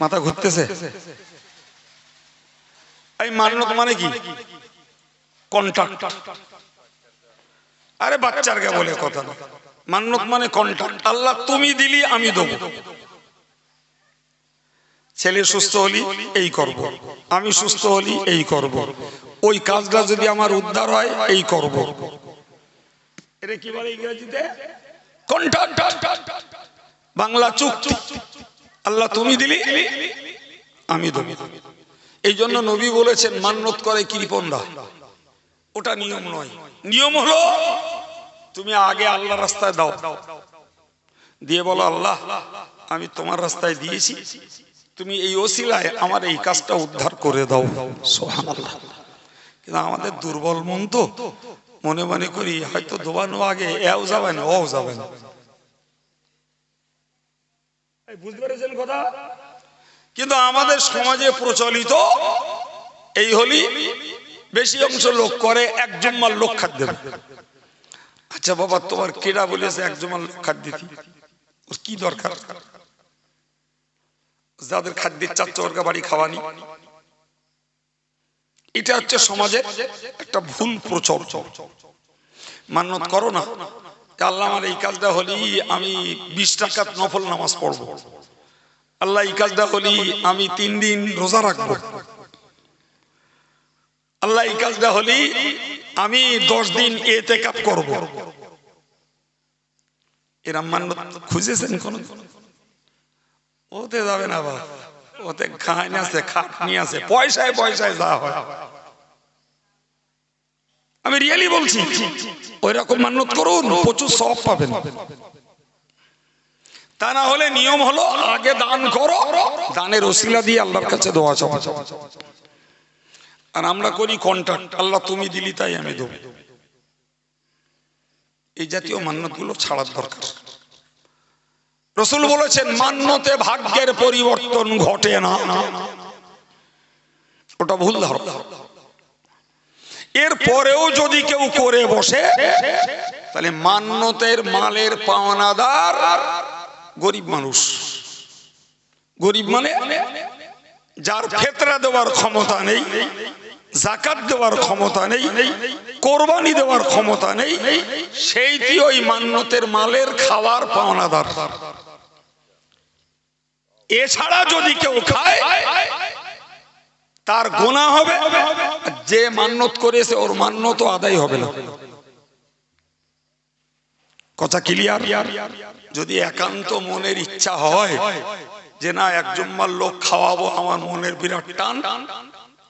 মাথা ঘুরতেছে? এই মান্নত মানে কি? কন্ট্রাক্ট। আরে বাচ্চারকে বলে কথা না, মান্নত মানে কন্ট্রাক্ট। আল্লাহ তুমি দিলি আমি দেবো। ছেলে সুস্থ হলি এই করব, আমি সুস্থ হলি এই করব, ওই কাজটা যদি আমার উদ্ধার হয় এই করব। এটা কি বলে ইংরেজিতে? কন্ট্রাক্ট। বাংলা চুক্তি। আল্লাহ তুমি দিলি আমি দেবো। এই জন্য নবী বলেছেন মান্নত করে কৃপণরা, ওটা নিয়ম নয়। নিয়ম হলো তুমি আগে আল্লাহ রাস্তায় দাও, দিয়ে বলো আল্লাহ আমি তোমার রাস্তায় দিয়েছি, তুমি এই ওসিলায় আমার এই কাজটা উদ্ধার করে দাও। সুবহানাল্লাহ। কিন্তু আমাদের দুর্বল মন তো, মনে মনে করি হয়তো দোবানো আগে এও যাবে না ও যাবে না। বুঝতে পেরেছেন কথা? কিন্তু আমাদের সমাজে প্রচলিত এই হলি বেশি অংশ লোক করে এক জুম্মার লোক খাদ্য দেবে। আচ্ছা বাবা তোমার কেডা বলেছে এক জুম্মার লোক খাদ্য দিতি? ওর কি দরকার? যাদের খাদ্যের চাচ্ছে ওর বাড়ি খাওয়ানি। এটা হচ্ছে সমাজের একটা ভুল প্রচার। মান্নত করো না, আল্লাহ আমার এই কাজটা হলি আমি 20 রাকাত নফল নামাজ পড়বো, আল্লাহ এই কাজটা হলি আমি 3 দিন রোজা রাখবো, আল্লাহ এই কাজটা হলি আমি 10 দিন ইতিকাফ করব। এরা মান্নত খুঁজেছেন কোন? ওতে যাবে না বাবা, ওতে খায় না আছে, খাটনি আছে, পয়সায় পয়সায় যা হয়। আমি রিয়েলি বলছি, ওই রকম মান্নত করুন, প্রচুর সওয়াব পাবেন। তা না হলে নিয়ম হলো আগে দান করো, দানের ওসিলা দিয়ে আল্লাহর কাছে দোয়া চাও। আর আমরা করি কন্ট্রাক্ট, আল্লাহ তুমি দিলি তাই আমি দেব। এই জাতীয় মান্যতগুলো ছাড়ার দরকার। রাসূল বলেছেন মান্যতে ভাগ্যের পরিবর্তন ঘটে না, ওটা ভুল ধারণা। এর পরেও যদি কেউ করে বসে তাহলে মান্যতের মালের পাওনাদার গরিব মানুষ। গরিব মানে যার ফিতরা দেওয়ার ক্ষমতা নেই, যাকাত দেওয়ার ক্ষমতা নেই, কোরবানি দেওয়ার ক্ষমতা নেই, সেইটি ওই মান্যতের মালের খাওয়ার পাওনাদার। এছাড়া যদি কেউ খায় তার গুনাহ হবে, যে মান্যত করেছে ওর মান্যত আদায় হবে না। কথা ক্লিয়ার? যদি একান্ত মনের ইচ্ছা হয় যে না এক জুম্মার লোক খাওয়াবো, আমার মনের বিরাট টান,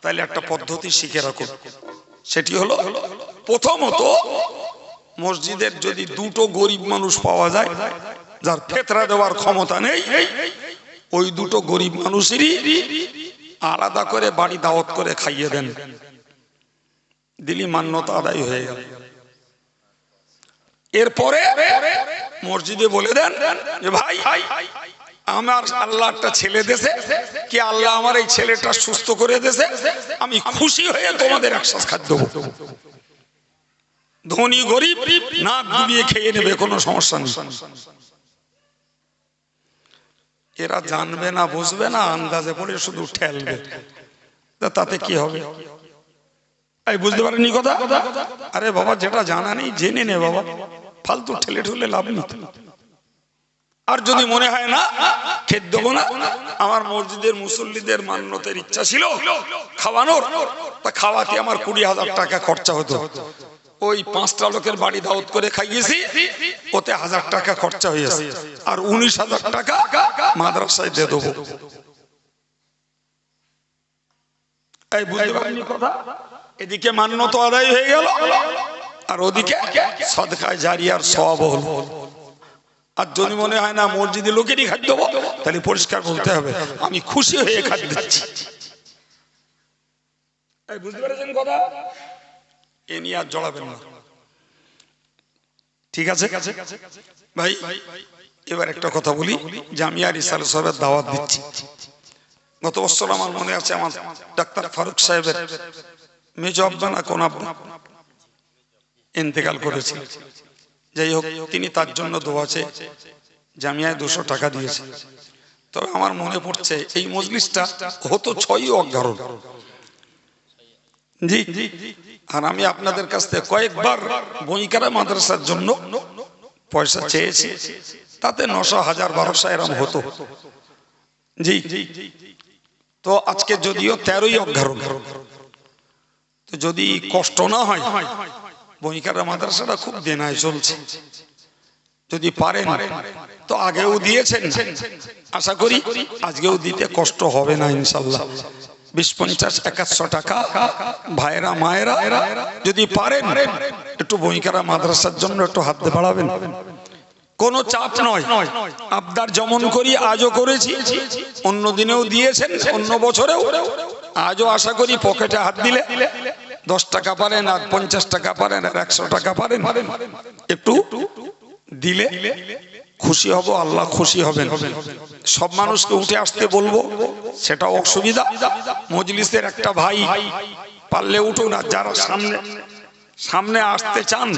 তাহলে একটা পদ্ধতি শিখে রাখো। সেটি হলো প্রথমত মসজিদের যদি দুটো গরিব মানুষ পাওয়া যায় যার ফিতরা দেওয়ার ক্ষমতা নেই, ওই দুটো গরিব মানুষেরই আলাদা করে বাড়ি দাওয়াত করে খাইয়ে দেন, দিলি মান্যতা আদায় হয়ে গেল। এরপরে মসজিদে বলে দেন যে ভাই আমার আল্লাহ একটা ছেলে দেশে, কি আল্লাহ আমার এই ছেলেটা সুস্থ করে দেশে, আমি খুশি হয়ে তোমাদের একসাথে খাদ্য দেবো। ধনী গরিব না ডুবিয়ে খেয়ে নেবে, কোনো সমস্যা নেই। এরা জানবে না বুঝবে না, আন্দাজে পড়ে শুধু ঠেলবে, তাতে কি হবে? এই বুঝতে পারেননি কথা? আরে বাবা যেটা জানা নেই জেনে নে বাবা, ফালতু ঠেলে ঠুলে লাভ নেই। আর যদি মনে হয় না খেতে দেবো না, আমার মসজিদের মুসল্লিদের মান্যতের ইচ্ছা ছিল খাওয়ানোর, তা খাওয়াতে আমার 20,000 টাকা খরচা হতো, ওই 5টা লোকের বাড়ি দাওয়াত করে খাইয়েছি, ওতে 1000 টাকা খরচা হয়েছে, আর 19,000 টাকা মাদ্রাসায় দিয়ে দেবো। এই বুঝতে পারেননি কথা? এদিকে মান্যত আদায় হয়ে গেল, আর ওদিকে সদকায়ে জারিয়ার সওয়াব হলো। আর যদি মনে হয় না মসজিদে লোকেরই খাদ্য দেবো, তাহলে পরিষ্কার বলতে হবে আমি খুশি হয়ে খাদ্য দিচ্ছি। বুঝতে পেরেছেন কথা? এ নিয়ে আর জড়াবেন না, ঠিক আছে ভাই? এবার একটা কথা বলি, জামিয়া রিসালে সাহেবের দাওয়াত দিচ্ছি। গত বছর আমার মনে আছে আমার ডাক্তার ফারুক সাহেবের মেজো আব্বা না কোন আব্বা ইন্তেকাল করেছিল। যাই হোক, তিনি তার জন্য দোয়া চেয়ে জামিয়ায় 200 টাকা দিয়েছে। তবে আমার মনে পড়ছে এই মজলিসটা হতো 6 অক্টোবর। জি, আর আমি আপনাদের কাছ থেকে কয়েকবার বইকারা মাদ্রাসার জন্য পয়সা চেয়েছি, তাতে 900, 1000, 1200 এরকম হতো। জি, তো আজকে যদিও 13ই অক্টোবর, তো যদি কষ্ট না হয়, বইকারা মাদ্রাসাটা খুব দেনায় চলছে, যদি পারেন তো আগেও দিয়েছেন, আশা করি আজকেও দিতে কষ্ট হবে না ইনশাল্লাহ। 20, 50, 100 টাকা ভাইরা মায়েরা যদি পারেন একটু বইকারা মাদ্রাসার জন্য একটু হাত বাড়াবেন। কোনো চাপ নয়, আবদার যেমন করি আজও করেছি, অন্য দিনেও দিয়েছেন, অন্য বছরেও, আজও আশা করি পকেটে হাত দিলে 10 টাকা পারেন, আর 50 টাকা পারেন, আর 100 টাকা পারেন, একটু দিলে খুশি হব, আল্লাহ খুশি হবেন। সব মানুষকে উঠে আসতে বলবো সেটা অসুবিধা। মজলিসের একটা ভাই পারলে উঠুন, আর যারা সামনে আসতে চান